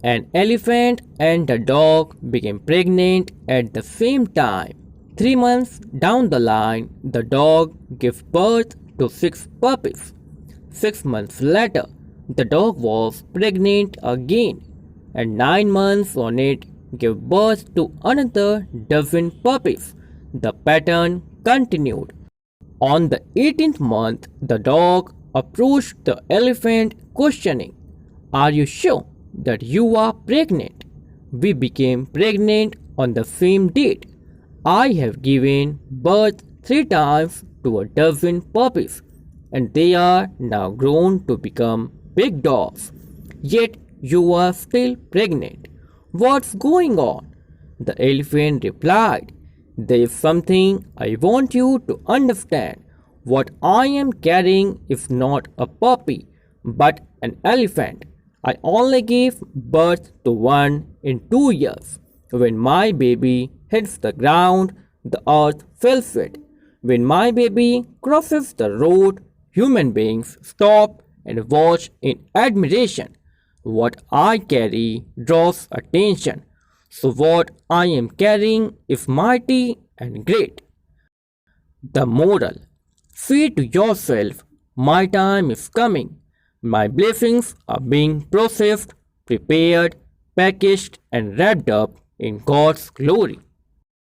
An elephant and a dog became pregnant at the same time. 3 months down the line, the dog gave birth to 6 puppies. 6 months later, the dog was pregnant again, and 9 months on it gave birth to another dozen puppies. The pattern continued. On the 18th month, the dog approached the elephant, questioning, "Are you sure that you are pregnant? We became pregnant on the same date. I have given birth 3 times to a dozen puppies, and they are now grown to become big dogs. Yet you are still pregnant. What's going on?" The elephant replied, "There is something I want you to understand. What I am carrying is not a puppy, but an elephant. I only gave birth to one in 2 years. When my baby hits the ground, the earth fills it. When my baby crosses the road, human beings stop and watch in admiration. What I carry draws attention. So what I am carrying is mighty and great." The moral: say to yourself, "My time is coming. My blessings are being processed, prepared, packaged, and wrapped up in God's glory."